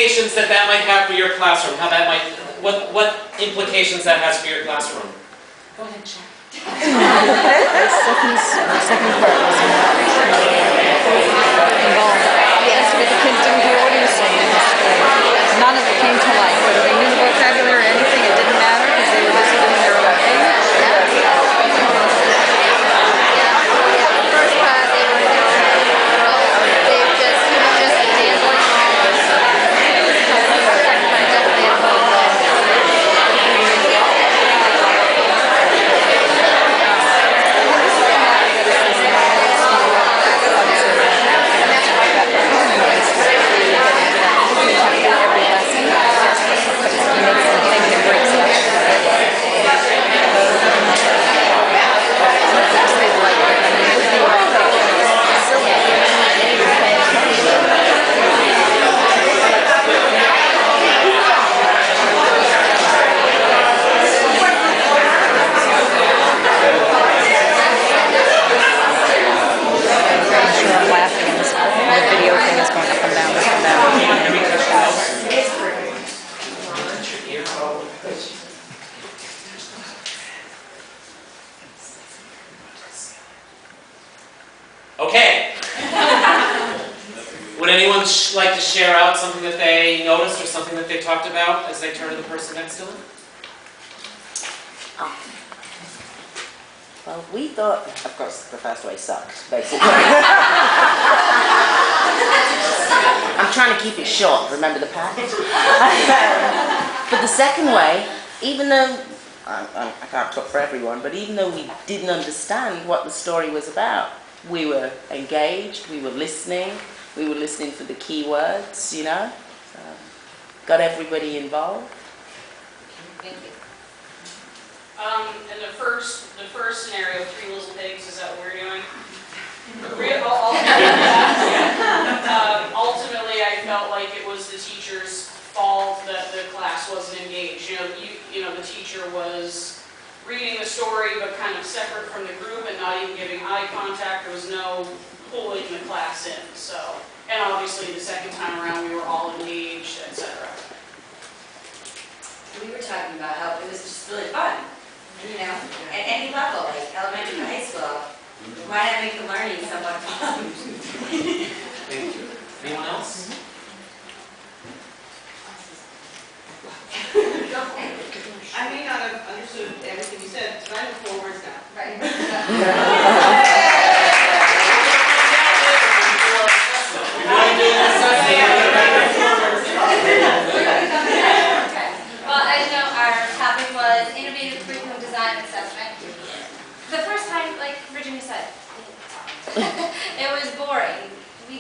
implications that might have for your classroom? How that might, what implications that has for your classroom? Go ahead, Jack. The second part was involved. Yes, but the kids didn't do audio singing in the school. None of it came to life. Whether they knew the vocabulary or anything, it didn't matter because they were busy doing their own thing. First class, they were just dancing. Second part, definitely a whole Okay. Would anyone like to share out something that they noticed or something that they talked about as they turn to the person next to them? Well, we thought, of course, the first way sucked, basically. I'm trying to keep it short, remember the pact? But the second way, even though, I can't talk for everyone, but even though we didn't understand what the story was about, we were engaged, we were listening for the key words, you know? So, got everybody involved. Thank you. In the first scenario, Three Little Pigs, is that what we're doing? Ultimately, I felt like it was the teacher's fault that the class wasn't engaged. You know, the teacher was reading the story, but kind of separate from the group and not even giving eye contact. There was no pulling the class in. So, and obviously, the second time around, we were all engaged, etc. We were talking about how it was just really fun. You know, at any level, like elementary or high school, why not make the learning somewhat fun? Thank you. Anyone else? I may not have understood everything you said, but I have 4 words now. Right. Well, as you know, our topic was innovative curriculum design and assessment. The first time, like Virginia said, it was boring.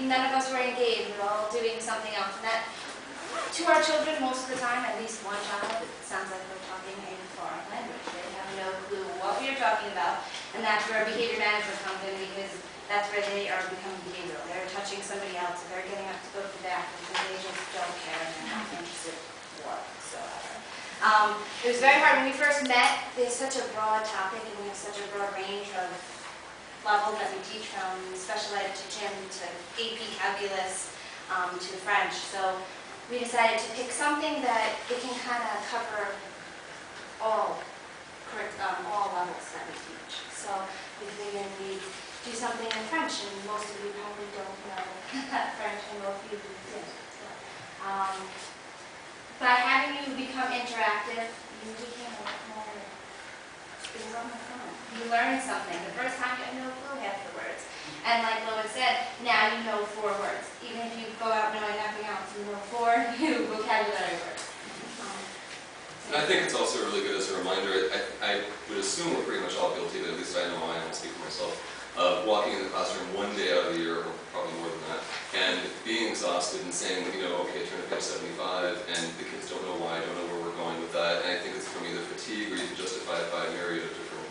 None of us were engaged. We were all doing something else. And that, to our children, most of the time, at least one child, it sounds like we're talking a foreign language. They have no clue what we are talking about. And that's where behavior management comes in, because that's where they are becoming behavioral. They're touching somebody else, they're getting up to go to the bathroom, and they just don't care and they're not interested whatsoever. It was very hard when we first met. There's such a broad topic and we have such a broad range of levels that we teach, from special ed to gym to AP calculus to French. So we decided to pick something that it can kind of cover all levels that we teach. So we figured we'd do something in French, and most of you probably don't know French, and most of you do. By having you become interactive, you became a lot more, it was almost fun. You learned something. The first time you had no clue half the words. And like Lois said, now you know 4 words. Even if you go out knowing nothing else, you know 4 new vocabulary words. And I think it's also really good as a reminder. I would assume we're pretty much all guilty, but at least I know I don't speak for myself, of walking in the classroom one day out of the year, or probably more than that, and being exhausted and saying, you know, okay, turn to page 75, and the kids don't know why, don't know where we're going with that, and I think it's from either fatigue or you can justify it by a myriad of different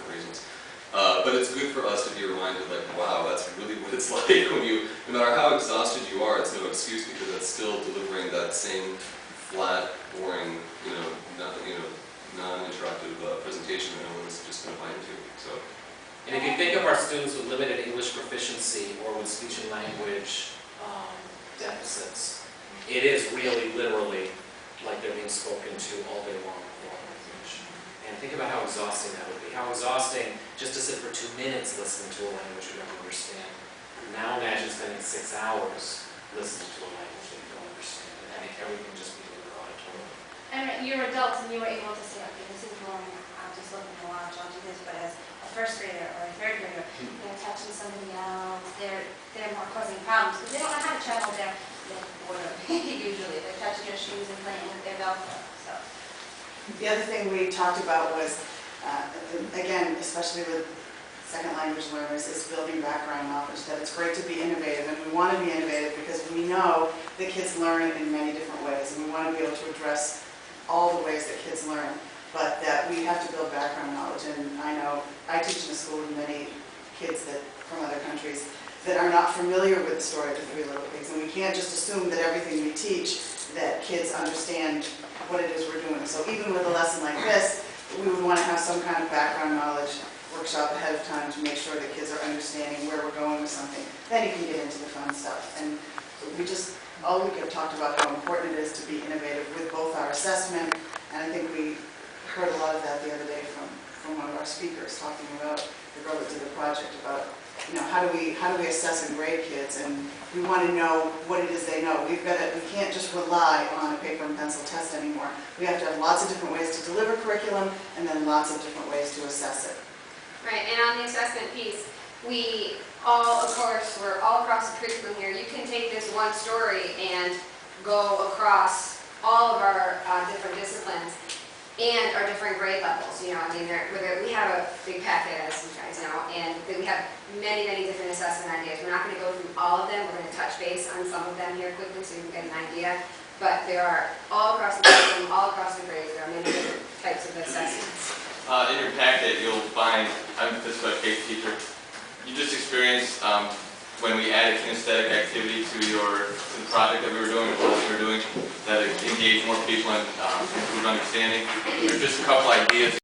reasons. But it's good for us to be reminded, like, wow, that's really what it's like when you, no matter how exhausted you are, it's no excuse, because it's still delivering that same flat, boring, non-interactive presentation that no one's just going to buy into. So. And if you think of our students with limited English proficiency or with speech and language deficits, it is really literally like they're being spoken to all day long with a lot of information. And think about how exhausting that would be. How exhausting just to sit for 2 minutes listening to a language you don't understand. Now imagine spending 6 hours listening to a language that you don't understand and having everything just be in your auditorium. And you're adults and you were able to say, okay, this is boring, I'm just looking to watch, I'll do this, but as a first grader or a third grader, they're touching somebody else, they're more causing problems, because they don't know how to channel their boredom, usually. They're touching their shoes and playing with their Velcro, so. The other thing we talked about was, again, especially with second language learners, is building background knowledge, that it's great to be innovative, and we want to be innovative because we know that kids learn in many different ways, and we want to be able to address all the ways that kids learn, but that we have to build background knowledge. And I know I teach in a school with many kids from other countries that are not familiar with the story of the Three Little Pigs, and we can't just assume that everything we teach that kids understand what it is we're doing. So even with a lesson like this, we would want to have some kind of background knowledge workshop ahead of time to make sure that kids are understanding where we're going with something. Then you can get into the fun stuff. And all we have talked about how important it is to be innovative with both our assessment, and I think we heard a lot of that the other day from one of our speakers talking about the girl that did the project about, how do we assess and grade kids, and we want to know what it is they know. We can't just rely on a paper and pencil test anymore. We have to have lots of different ways to deliver curriculum, and then lots of different ways to assess it. Right, and on the assessment piece, we all, of course, we're all across the curriculum here. You can take this one story and go across all of our different disciplines and our different grade levels. We have a big packet, as you guys know, and we have many, many different assessment ideas. We're not going to go through all of them. We're going to touch base on some of them here quickly so you can get an idea. But there are all across the curriculum, all across the grades, there are many different types of assessments. In your packet, you'll find, I'm a physical education teacher, you just experienced when we added kinesthetic activity to the project that we were doing, that it engaged more people and improved understanding. There's just a couple ideas.